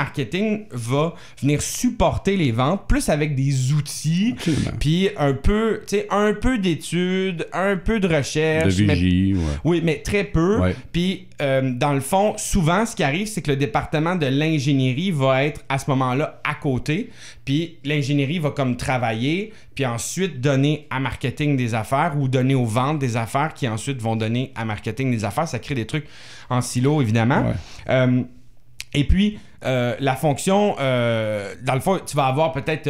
marketing va venir supporter les ventes, plus avec des outils, puis un peu d'études, un peu de recherche. De vigie, Oui, mais très peu. Ouais. Puis, dans le fond, souvent, ce qui arrive, c'est que le département de l'ingénierie va être à ce moment-là à côté. Puis, l'ingénierie va comme travailler, puis ensuite donner à marketing des affaires ou donner aux ventes des affaires qui ensuite vont donner à marketing des affaires. Ça crée des trucs en silo, évidemment. Ouais. Et puis, la fonction, dans le fond, tu vas avoir peut-être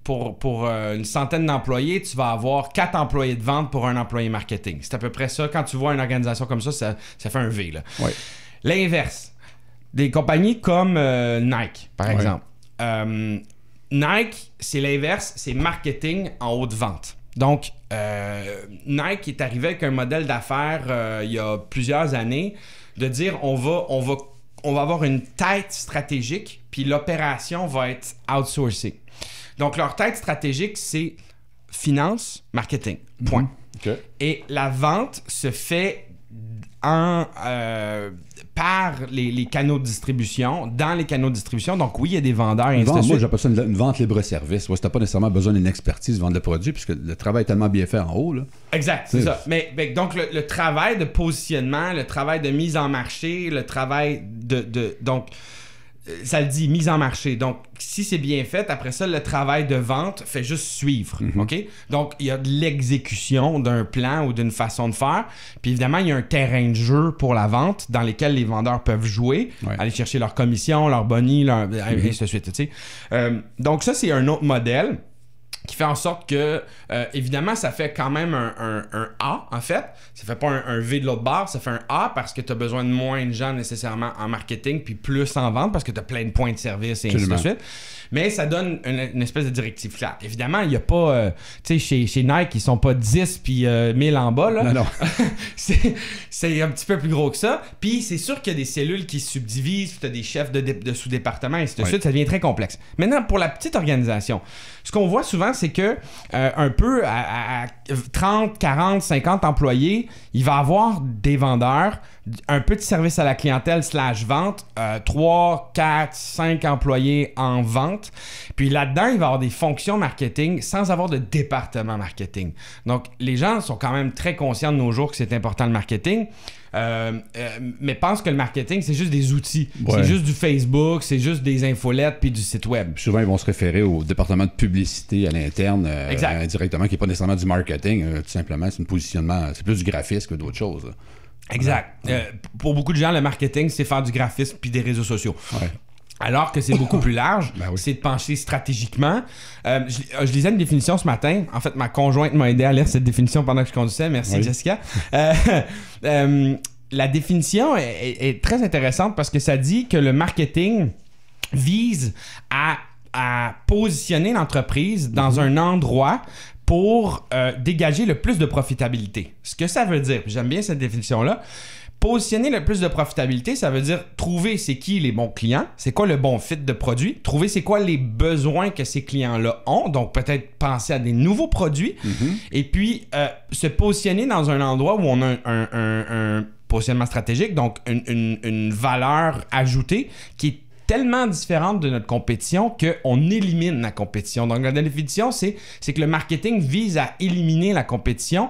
pour une centaine d'employés, tu vas avoir 4 employés de vente pour un employé marketing. C'est à peu près ça. Quand tu vois une organisation comme ça fait un V. Là. Ouais. L'inverse, des compagnies comme Nike, par exemple. Nike, c'est l'inverse, c'est marketing en haute vente. Donc, Nike est arrivé avec un modèle d'affaires il y a plusieurs années de dire on va avoir une tête stratégique, puis l'opération va être outsourcée. Donc, leur tête stratégique, c'est finance, marketing. Point. Okay. Et la vente se fait par les canaux de distribution, dans les canaux de distribution. Donc, oui, il y a des vendeurs et ainsi de suite. Moi, j'appelle ça une vente libre-service. Ouais, tu n'as pas nécessairement besoin d'une expertise de vendre le produit, puisque le travail est tellement bien fait en haut. Là. Exact, c'est ça. Mais donc, le travail de positionnement, le travail de mise en marché, le travail donc, ça le dit, mise en marché. Donc, si c'est bien fait, après ça, le travail de vente fait juste suivre. OK? Donc, il y a de l'exécution d'un plan ou d'une façon de faire. Puis évidemment, il y a un terrain de jeu pour la vente dans lequel les vendeurs peuvent jouer, aller chercher leur commission, leur boni, ainsi de suite. Tu sais. Donc, ça, c'est un autre modèle qui fait en sorte que, évidemment, ça fait quand même un A, en fait. Ça fait pas un V de l'autre barre, ça fait un A parce que tu as besoin de moins de gens nécessairement en marketing, puis plus en vente parce que tu as plein de points de service et ainsi de suite. Mais ça donne une espèce de directive claire. Évidemment, il n'y a pas... tu sais, chez Nike, ils sont pas 10 puis 1000 en bas, là. Non. c'est un petit peu plus gros que ça. Puis c'est sûr qu'il y a des cellules qui se subdivisent, puis tu as des chefs de sous-départements, et ainsi de suite. Ça devient très complexe. Maintenant, pour la petite organisation, ce qu'on voit souvent, c'est que un peu à 30, 40, 50 employés, il va avoir des vendeurs, un peu de service à la clientèle / vente, 3, 4, 5 employés en vente. Puis là-dedans, il va avoir des fonctions marketing sans avoir de département marketing. Donc, les gens sont quand même très conscients de nos jours que c'est important le marketing. Mais pensent que le marketing, c'est juste des outils. C'est juste du Facebook, c'est juste des infolettes puis du site web. Puis souvent, ils vont se référer au département de publicité à l'interne, indirectement, qui n'est pas nécessairement du marketing. Tout simplement, c'est un positionnement, c'est plus du graphisme que d'autres choses. Là. Exact. Pour beaucoup de gens, le marketing, c'est faire du graphisme puis des réseaux sociaux. Alors que c'est beaucoup plus large, c'est de penser stratégiquement. Je lisais une définition ce matin. En fait, ma conjointe m'a aidé à lire cette définition pendant que je conduisais. Merci, Jessica. La définition est très intéressante parce que ça dit que le marketing vise à positionner l'entreprise dans un endroit pour dégager le plus de profitabilité. Ce que ça veut dire, j'aime bien cette définition-là, positionner le plus de profitabilité, ça veut dire trouver c'est qui les bons clients, c'est quoi le bon fit de produit, trouver c'est quoi les besoins que ces clients-là ont, donc peut-être penser à des nouveaux produits, et puis se positionner dans un endroit où on a un positionnement stratégique, donc une valeur ajoutée qui est tellement différente de notre compétition qu'on élimine la compétition. Donc, la définition, c'est que le marketing vise à éliminer la compétition,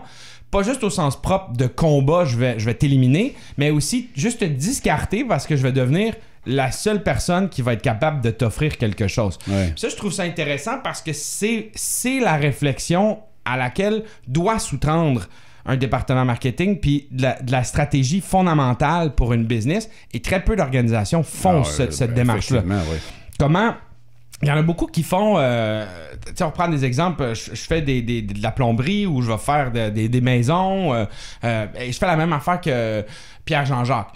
pas juste au sens propre de combat, je vais t'éliminer, mais aussi juste te discarter parce que je vais devenir la seule personne qui va être capable de t'offrir quelque chose. Ça, je trouve ça intéressant parce que c'est la réflexion à laquelle doit sous-tendre un département marketing, puis de la stratégie fondamentale pour une business, et très peu d'organisations font cette démarche-là. Comment... Il y en a beaucoup qui font... on reprend des exemples. Je fais de la plomberie ou je vais faire des maisons. Et je fais la même affaire que Pierre Jean-Jacques.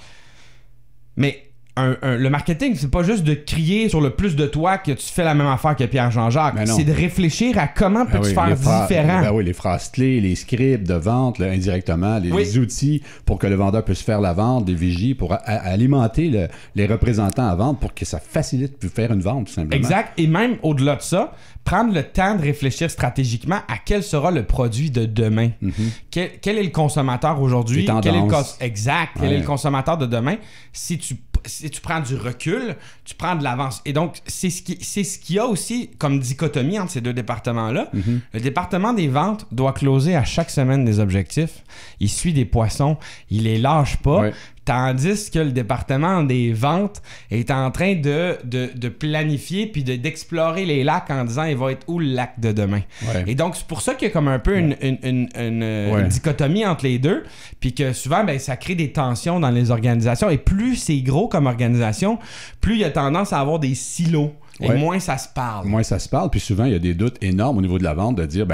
Mais le marketing, c'est pas juste de crier sur le plus de toi que tu fais la même affaire que Pierre Jean-Jacques. C'est de réfléchir à comment peux-tu faire différent. Les phrases clés, les scripts de vente, là, indirectement, les outils pour que le vendeur puisse faire la vente, des vigies, pour alimenter les représentants à vente pour que ça facilite plus faire une vente, tout simplement. Exact. Et même au-delà de ça, prendre le temps de réfléchir stratégiquement à quel sera le produit de demain. Quel est le consommateur aujourd'hui? Quel est le consommateur de demain? Si tu si tu prends du recul, tu prends de l'avance. Et donc, c'est ce qu'il y a aussi comme dichotomie entre ces deux départements-là. Le département des ventes doit closer à chaque semaine des objectifs. Il suit des poissons, il les lâche pas. Ouais. Tandis que le département des ventes est en train de planifier puis d'explorer les lacs en disant il va être où le lac de demain. Ouais. Et donc, c'est pour ça qu'il y a comme un peu une dichotomie entre les deux. Puis que souvent, ben, ça crée des tensions dans les organisations. Et plus c'est gros comme organisation, plus il y a tendance à avoir des silos. Et moins ça se parle. Moins ça se parle. Puis souvent, il y a des doutes énormes au niveau de la vente de dire,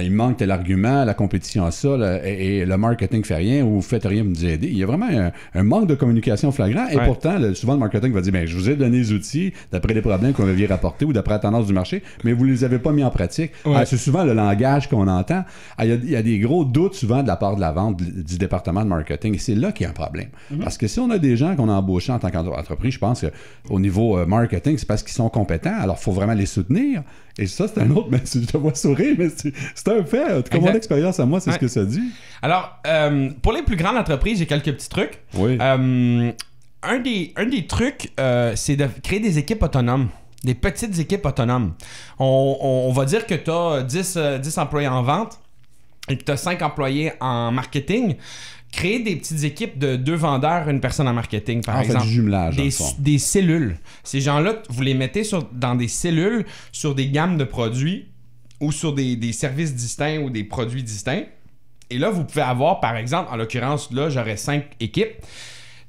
il manque tel argument, la compétition a ça, et le marketing fait rien ou vous faites rien pour nous aider. Il y a vraiment un manque de communication flagrant. Et pourtant, souvent, le marketing va dire, je vous ai donné les outils d'après les problèmes qu'on m'aviez rapportés ou d'après la tendance du marché, mais vous ne les avez pas mis en pratique. C'est souvent le langage qu'on entend. Il y a des gros doutes souvent de la part de la vente du département de marketing. Et c'est là qu'il y a un problème. Parce que si on a des gens qu'on a embauchés en tant qu'entreprise, je pense qu'au niveau marketing, c'est parce qu'ils sont compétents. Alors, il faut vraiment les soutenir. Et ça, c'est un autre... Mais je te vois sourire, mais c'est un fait. Comme mon expérience à moi, c'est ce que ça dit. Alors, pour les plus grandes entreprises, j'ai quelques petits trucs. Oui. Un des trucs, c'est de créer des équipes autonomes. Des petites équipes autonomes. On va dire que tu as 10 employés en vente et que tu as 5 employés en marketing. Créer des petites équipes de 2 vendeurs, une personne en marketing, par exemple. Du jumelage, des cellules. Ces gens-là, vous les mettez dans des cellules, sur des gammes de produits ou sur des services distincts ou des produits distincts. Et là, vous pouvez avoir, par exemple, en l'occurrence, là, j'aurais 5 équipes.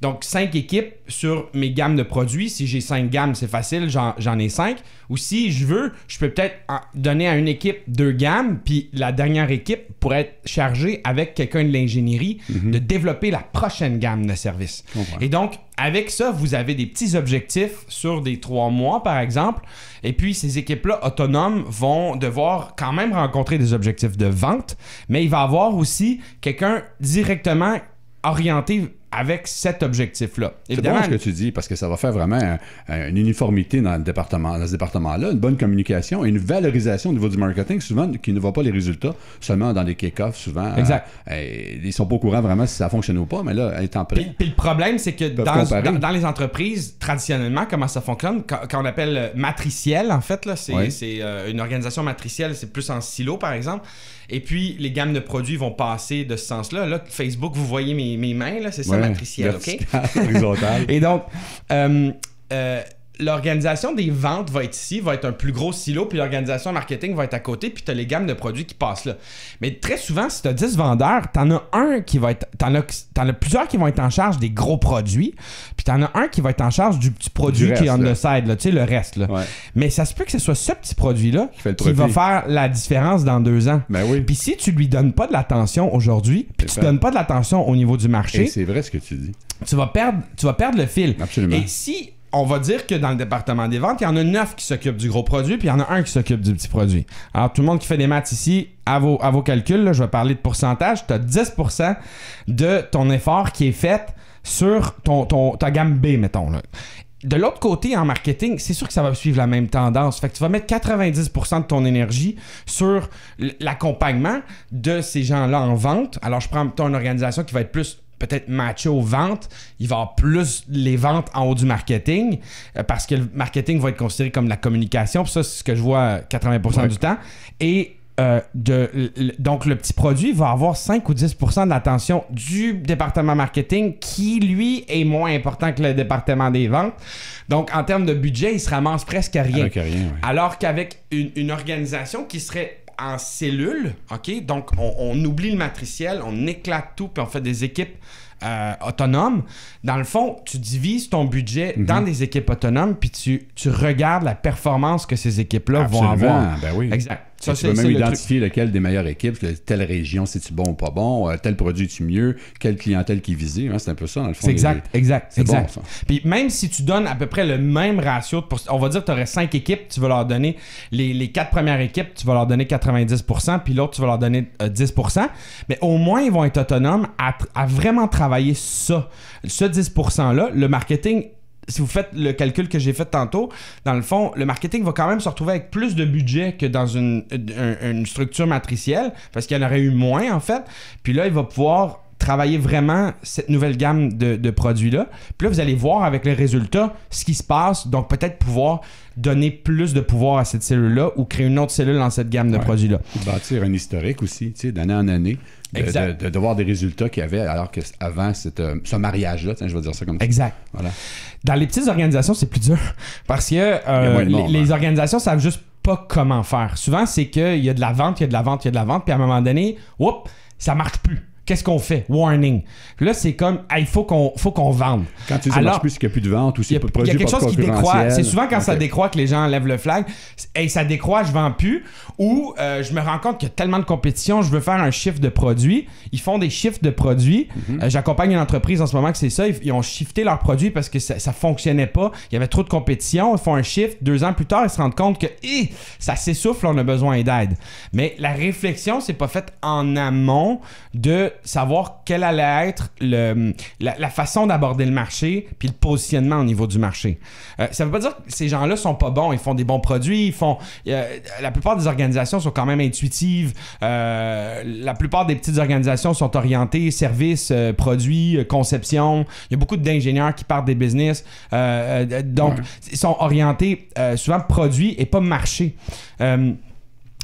Donc, 5 équipes sur mes gammes de produits. Si j'ai 5 gammes, c'est facile, j'en ai 5. Ou si je veux, je peux peut-être donner à une équipe 2 gammes, puis la dernière équipe pourrait être chargée avec quelqu'un de l'ingénierie de développer la prochaine gamme de services. Et donc, avec ça, vous avez des petits objectifs sur des 3 mois, par exemple. Et puis, ces équipes-là autonomes vont devoir quand même rencontrer des objectifs de vente, mais il va y avoir aussi quelqu'un directement orienté avec cet objectif-là. C'est bon ce que tu dis, parce que ça va faire vraiment une uniformité dans ce département-là, une bonne communication et une valorisation au niveau du marketing, souvent, qui ne voit pas les résultats seulement dans les kick-offs, souvent. Exact. Ils sont pas au courant vraiment si ça fonctionne ou pas, mais là, étant prêt. Puis le problème, c'est que dans les entreprises, traditionnellement, comment ça fonctionne, quand on appelle matriciel, en fait, là, c'est une organisation matricielle, c'est plus en silo, par exemple. Et puis, les gammes de produits vont passer de ce sens-là. Là, Facebook, vous voyez mes mains, là, c'est ça, matriciel, OK? Horizontal. Et donc, l'organisation des ventes va être ici, va être un plus gros silo, puis l'organisation marketing va être à côté, puis tu as les gammes de produits qui passent là. Mais très souvent, si tu as 10 vendeurs, tu en as un qui va être... T'en as plusieurs qui vont être en charge des gros produits, puis tu en as un qui va être en charge du petit produit qui est on the side, là, tu sais, le reste. Là. Ouais. Mais ça se peut que ce soit ce petit produit-là qui va faire la différence dans 2 ans. Ben oui. Puis si tu lui donnes pas de l'attention aujourd'hui, puis tu donnes pas de l'attention au niveau du marché... Et c'est vrai ce que tu dis. Tu vas perdre le fil. Absolument. Et si... On va dire que dans le département des ventes, il y en a 9 qui s'occupent du gros produit, puis il y en a un qui s'occupe du petit produit. Alors, tout le monde qui fait des maths ici, à vos calculs, là, je vais parler de pourcentage. Tu as 10% de ton effort qui est fait sur ta gamme B, mettons. Là. De l'autre côté, en marketing, c'est sûr que ça va suivre la même tendance. Fait que tu vas mettre 90% de ton énergie sur l'accompagnement de ces gens-là en vente. Alors, je prends une organisation qui va être plus peut-être matché aux ventes, il va y avoir plus les ventes en haut du marketing parce que le marketing va être considéré comme la communication. Puis ça, c'est ce que je vois 80% du temps. Et donc, le petit produit va avoir 5 ou 10% de l'attention du département marketing qui, lui, est moins important que le département des ventes. Donc, en termes de budget, il se ramasse presque à rien. Alors qu'avec une organisation qui serait en cellule, OK? Donc, on oublie le matriciel, on éclate tout, puis on fait des équipes autonomes. Dans le fond, tu divises ton budget dans des équipes autonomes, puis tu regardes la performance que ces équipes-là vont avoir. Ben oui. Exact. Ça, tu peux même identifier lequel des meilleures équipes, telle région, c'est-tu bon ou pas bon, tel produit est-tu mieux, quelle clientèle qui est visée. Hein, c'est un peu ça, dans le fond. Exact. C'est bon, ça. Puis même si tu donnes à peu près le même ratio, on va dire que tu aurais 5 équipes, tu vas leur donner les 4 premières équipes, tu vas leur donner 90%, puis l'autre, tu vas leur donner 10%. Mais au moins, ils vont être autonomes à vraiment travailler ça. Ce 10%-là, le marketing... Si vous faites le calcul que j'ai fait tantôt, dans le fond, le marketing va quand même se retrouver avec plus de budget que dans une structure matricielle, parce qu'il y en aurait eu moins, en fait. Puis là, il va pouvoir travailler vraiment cette nouvelle gamme de produits-là. Puis là, vous allez voir avec les résultats ce qui se passe. Donc, peut-être pouvoir donner plus de pouvoir à cette cellule-là ou créer une autre cellule dans cette gamme de produits-là. Bâtir un historique aussi, tu sais, d'année en année. De voir des résultats qu'il y avait alors qu'avant, ce mariage-là, je vais dire ça comme ça. Exact. Voilà. Dans les petites organisations, c'est plus dur parce que les organisations savent juste pas comment faire. Souvent, c'est qu'il y a de la vente, il y a de la vente, il y a de la vente, puis à un moment donné, ça marche plus. Qu'est-ce qu'on fait? Warning. Puis là, c'est comme, il faut qu'on vende. Quand tu dis ça marche plus, c'est qu'il n'y a plus de vente ou c'est pas de produit. Il y a quelque chose qui décroît. C'est souvent quand okay. ça décroît que les gens lèvent le flag. Ça décroît, je vends plus. Ou je me rends compte qu'il y a tellement de compétition, je veux faire un chiffre de produits. Ils font des chiffres de produits. J'accompagne une entreprise en ce moment que c'est ça. Ils ont shifté leurs produits parce que ça fonctionnait pas. Il y avait trop de compétition. Ils font un shift. 2 ans plus tard, ils se rendent compte que ça s'essouffle, on a besoin d'aide. Mais la réflexion, c'est pas faite en amont de savoir quelle allait être la façon d'aborder le marché puis le positionnement au niveau du marché. Ça veut pas dire que ces gens-là sont pas bons, ils font des bons produits, la plupart des organisations sont quand même intuitives, la plupart des petites organisations sont orientées services, produits, conception. Il y a beaucoup d'ingénieurs qui partent des business, donc ils sont orientés souvent produits et pas marché.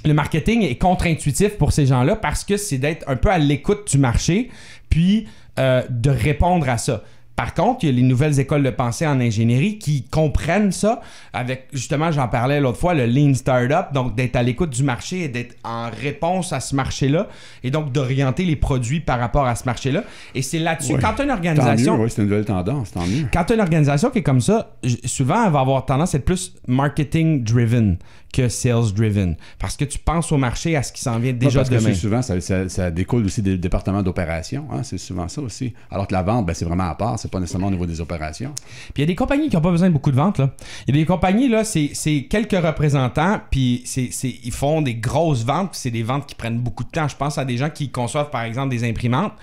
Le marketing est contre-intuitif pour ces gens-là parce que c'est d'être un peu à l'écoute du marché puis de répondre à ça. Par contre, il y a les nouvelles écoles de pensée en ingénierie qui comprennent ça avec, justement, j'en parlais l'autre fois, le Lean Startup, donc d'être à l'écoute du marché et d'être en réponse à ce marché-là et donc d'orienter les produits par rapport à ce marché-là. Et c'est là-dessus, quand tu as une organisation... Tant mieux, c'est une nouvelle tendance, tant mieux. Quand tu as une organisation qui est comme ça, souvent, elle va avoir tendance à être plus marketing-driven que sales-driven. Parce que tu penses au marché, à ce qui s'en vient déjà demain. Parce que souvent, ça découle aussi des départements d'opération. Hein? C'est souvent ça aussi. Alors que la vente, c'est vraiment à part. C'est pas nécessairement au niveau des opérations. Puis il y a des compagnies qui n'ont pas besoin de beaucoup de ventes. Là. Il y a des compagnies, là, c'est quelques représentants, puis ils font des grosses ventes, puis c'est des ventes qui prennent beaucoup de temps. Je pense à des gens qui conçoivent, par exemple, des imprimantes.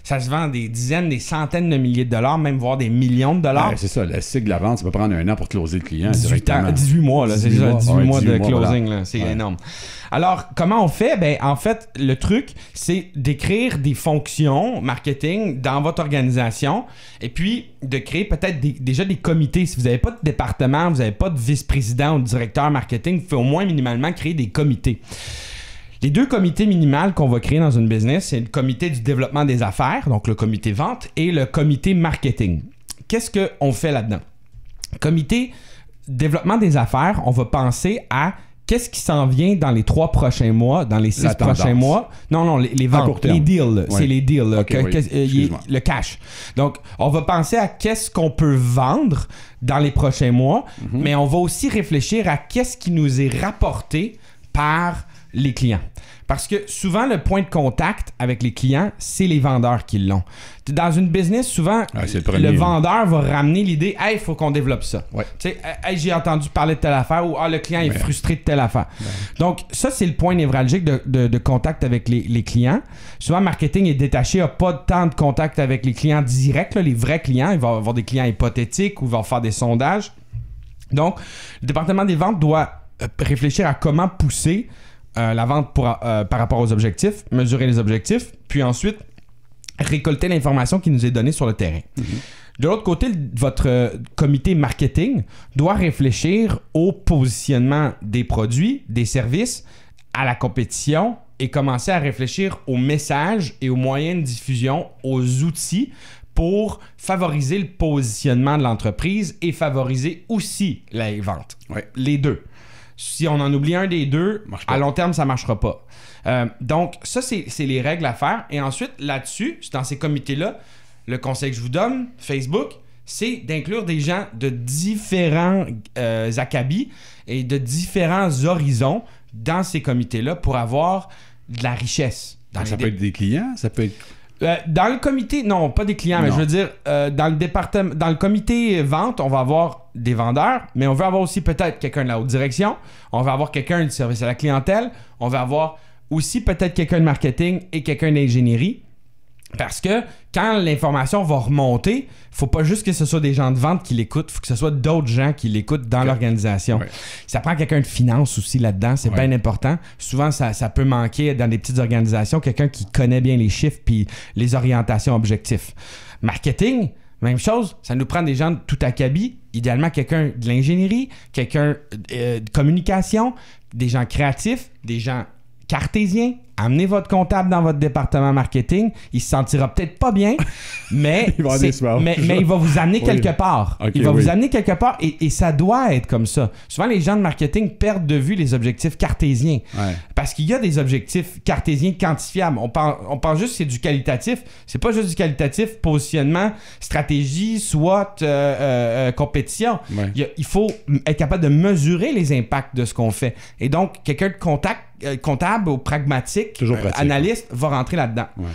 Ça se vend des dizaines, des centaines de milliers de dollars, même voire des millions de dollars. C'est ça, le cycle de la vente, ça peut prendre 1 an pour closer le client. 18 mois, là, 18 mois de closing, voilà. C'est énorme. Alors, comment on fait? Ben, en fait, le truc, c'est d'écrire des fonctions marketing dans votre organisation et puis de créer peut-être déjà des comités. Si vous n'avez pas de département, vous n'avez pas de vice-président ou de directeur marketing, vous pouvez au moins minimalement créer des comités. Les 2 comités minimales qu'on va créer dans une business, c'est le comité du développement des affaires, donc le comité vente, et le comité marketing. Qu'est-ce qu'on fait là-dedans? Comité développement des affaires, on va penser à qu'est-ce qui s'en vient dans les 3 prochains mois, dans les 6 prochains mois. Non, les ventes, les deals, c'est les deals, okay, le cash. Donc, on va penser à qu'est-ce qu'on peut vendre dans les prochains mois, mais on va aussi réfléchir à qu'est-ce qui nous est rapporté par les clients. Parce que souvent, le point de contact avec les clients, c'est les vendeurs qui l'ont. Dans une business, souvent, le vendeur va ramener l'idée « Hey, il faut qu'on développe ça. Ouais. » Tu sais, « Hey, j'ai entendu parler de telle affaire » ou « Ah, le client est frustré de telle affaire. » Donc, ça, c'est le point névralgique de contact avec les clients. Souvent, le marketing est détaché, n'a pas tant de contact avec les clients directs, là, les vrais clients. Il va avoir des clients hypothétiques ou il va faire des sondages. Donc, le département des ventes doit réfléchir à comment pousser la vente par rapport aux objectifs, mesurer les objectifs, puis ensuite récolter l'information qui nous est donnée sur le terrain. De l'autre côté, votre comité marketing doit réfléchir au positionnement des produits, des services, à la compétition et commencer à réfléchir aux messages et aux moyens de diffusion, aux outils pour favoriser le positionnement de l'entreprise et favoriser aussi les ventes. Les 2. Si on en oublie un des 2, à long terme, ça ne marchera pas. Donc, ça, c'est les règles à faire. Et ensuite, là-dessus, dans ces comités-là, le conseil que je vous donne, Facebook, c'est d'inclure des gens de différents acabits et de différents horizons dans ces comités-là pour avoir de la richesse. Ça peut être des clients, ça peut être... Dans le comité, non, pas des clients, mais je veux dire, dans le comité vente, on va avoir des vendeurs, mais on veut avoir aussi peut-être quelqu'un de la haute direction, on va avoir quelqu'un du service à la clientèle, on va avoir aussi peut-être quelqu'un de marketing et quelqu'un d'ingénierie. Parce que quand l'information va remonter, faut pas juste que ce soit des gens de vente qui l'écoutent, faut que ce soit d'autres gens qui l'écoutent dans l'organisation. Ouais. Ça prend quelqu'un de finance aussi là-dedans, c'est bien important. Souvent, ça peut manquer dans des petites organisations, quelqu'un qui connaît bien les chiffres puis les orientations objectifs. Marketing, même chose, ça nous prend des gens de tout acabit, idéalement quelqu'un de l'ingénierie, quelqu'un de communication, des gens créatifs, des gens cartésiens. Amenez votre comptable dans votre département marketing. Il se sentira peut-être pas bien, mais il va vous amener quelque part. Okay, il va vous amener quelque part et ça doit être comme ça. Souvent, les gens de marketing perdent de vue les objectifs cartésiens. Ouais. Parce qu'il y a des objectifs cartésiens quantifiables. On pense juste que c'est du qualitatif. C'est pas juste du qualitatif, positionnement, stratégie, SWOT, compétition. Ouais. Il faut être capable de mesurer les impacts de ce qu'on fait. Et donc, quelqu'un de comptable ou pragmatique, analyste, va rentrer là-dedans. Ouais.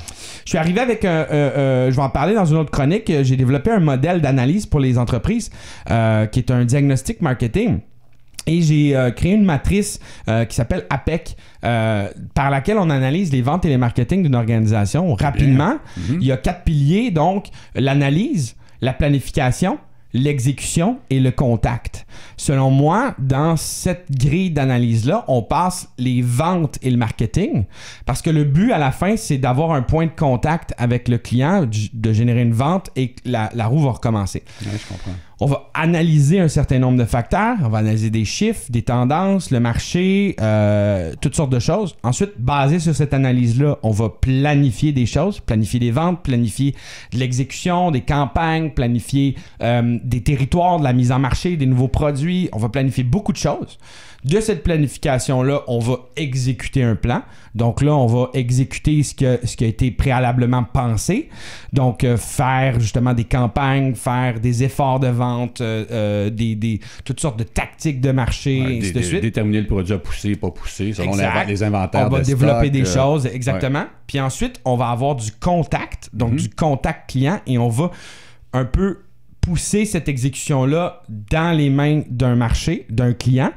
Je suis arrivé avec je vais en parler dans une autre chronique. J'ai développé un modèle d'analyse pour les entreprises qui est un diagnostic marketing. Et j'ai créé une matrice qui s'appelle APEC, par laquelle on analyse les ventes et les marketing d'une organisation rapidement. Il y a 4 piliers, donc l'analyse, la planification, l'exécution et le contact. Selon moi, dans cette grille d'analyse-là, on passe les ventes et le marketing parce que le but à la fin, c'est d'avoir un point de contact avec le client, de générer une vente et que la roue va recommencer. Oui, je comprends. On va analyser un certain nombre de facteurs. On va analyser des chiffres, des tendances, le marché, toutes sortes de choses. Ensuite, basé sur cette analyse-là, on va planifier des choses, planifier des ventes, planifier de l'exécution, des campagnes, planifier des territoires, de la mise en marché, des nouveaux produits. On va planifier beaucoup de choses. De cette planification-là, on va exécuter un plan. Donc là, on va exécuter ce qui a été préalablement pensé. Donc, faire justement des campagnes, faire des efforts de vente, toutes sortes de tactiques de marché, ainsi de suite. Déterminer le produit à pousser, pas pousser, selon les inventaires. On va développer des choses, exactement. Ouais. Puis ensuite, on va avoir du contact, donc du contact client, et on va un peu pousser cette exécution-là dans les mains d'un marché, d'un client.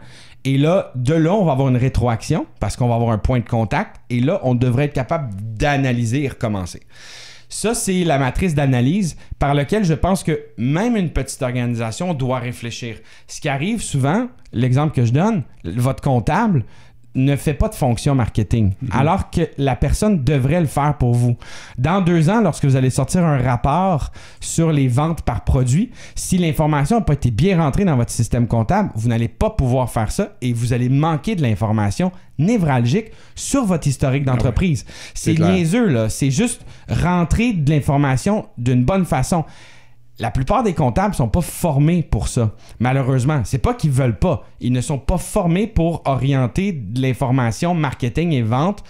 Et là, on va avoir une rétroaction parce qu'on va avoir un point de contact. Et là, on devrait être capable d'analyser et recommencer. Ça, c'est la matrice d'analyse par laquelle je pense que même une petite organisation doit réfléchir. Ce qui arrive souvent, l'exemple que je donne, votre comptable ne fait pas de fonction marketing, alors que la personne devrait le faire pour vous. Dans 2 ans, lorsque vous allez sortir un rapport sur les ventes par produit, si l'information n'a pas été bien rentrée dans votre système comptable, vous n'allez pas pouvoir faire ça et vous allez manquer de l'information névralgique sur votre historique d'entreprise. Ah ouais. C'est niaiseux, là. C'est juste rentrer de l'information d'une bonne façon. La plupart des comptables ne sont pas formés pour ça, malheureusement. C'est pas qu'ils veulent pas. Ils ne sont pas formés pour orienter de l'information marketing et vente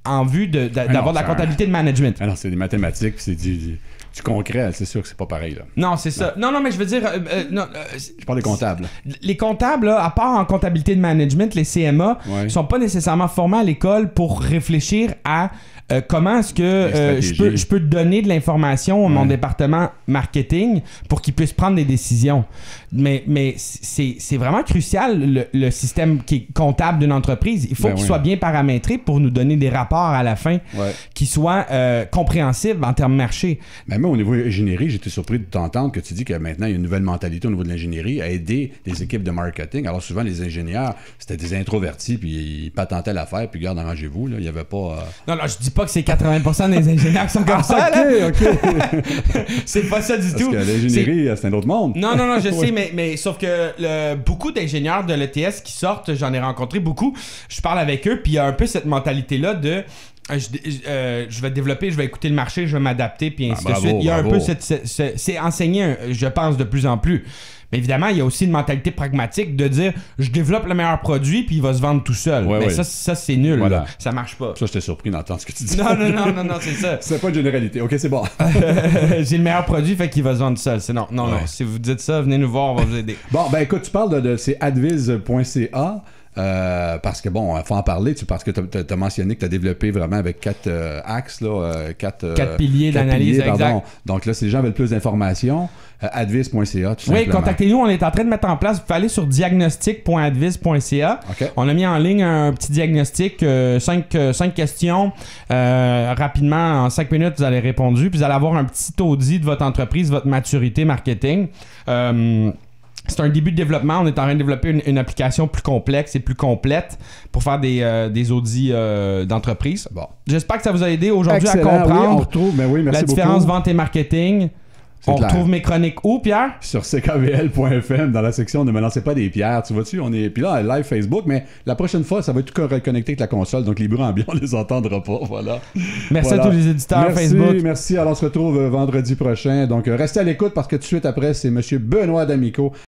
en vue d'avoir de la comptabilité de management. Alors, c'est des mathématiques, c'est du concret. C'est sûr que c'est pas pareil, là. Non, c'est ça. Non, mais je veux dire... je parle des comptables. Les comptables, là, à part en comptabilité de management, les CMA, sont pas nécessairement formés à l'école pour réfléchir à... comment est-ce que je peux donner de l'information à mon département marketing pour qu'il puisse prendre des décisions. Mais c'est vraiment crucial, le système qui est comptable d'une entreprise. Il faut qu'il soit bien paramétré pour nous donner des rapports à la fin qui soient compréhensibles en termes marché. Mais moi, au niveau ingénierie, j'étais surpris de t'entendre que tu dis que maintenant, il y a une nouvelle mentalité au niveau de l'ingénierie à aider les équipes de marketing. Alors souvent, les ingénieurs, c'était des introvertis, puis ils patentaient l'affaire, puis regarde, arrangez-vous, là, il n'y avait pas... Non, je dis pas que c'est 80% des ingénieurs qui sont comme ça. OK. C'est pas ça du tout. Parce que l'ingénierie, c'est un autre monde. Non, je sais, mais sauf que beaucoup d'ingénieurs de l'ETS qui sortent, j'en ai rencontré beaucoup, je parle avec eux, puis il y a un peu cette mentalité-là de... je vais développer, je vais écouter le marché, je vais m'adapter, puis ainsi de suite. Il y a un peu c'est enseigné, je pense, de plus en plus. Mais évidemment, il y a aussi une mentalité pragmatique de dire je développe le meilleur produit puis il va se vendre tout seul. Mais ça, c'est nul. Voilà. Là. Ça marche pas. Ça, j'étais surpris d'entendre ce que tu dis. Non, c'est ça. C'est pas une généralité. OK, c'est bon. J'ai le meilleur produit, fait qu'il va se vendre tout seul. Non. Si vous dites ça, venez nous voir, on va vous aider. Bon, ben écoute, tu parles de c'est adviz.ca. parce que bon, il faut en parler, parce que tu as mentionné que tu as développé vraiment avec 4 axes, là, 4 piliers d'analyse, exact. Donc là, si les gens veulent plus d'informations, advis.ca, tout simplement. Oui, contactez-nous, on est en train de mettre en place, vous pouvez aller sur diagnostic.advis.ca. Okay. On a mis en ligne un petit diagnostic, 5 questions, rapidement, en 5 minutes, vous allez répondre, puis vous allez avoir un petit audit de votre entreprise, votre maturité marketing. C'est un début de développement. On est en train de développer une application plus complexe et plus complète pour faire des audits d'entreprise. Bon. J'espère que ça vous a aidé aujourd'hui à comprendre la différence vente et marketing. On retrouve mes chroniques où, Pierre? Sur ckvl.fm, dans la section Ne me lancez pas des pierres. Tu vois-tu, on est... Puis là, live Facebook, mais la prochaine fois, ça va être tout reconnecté avec la console, donc les bruits ambiants, on les entendra pas, voilà. Merci à tous les éditeurs Facebook. Merci, alors on se retrouve vendredi prochain. Donc, restez à l'écoute parce que tout de suite après, c'est M. Benoît D'Amico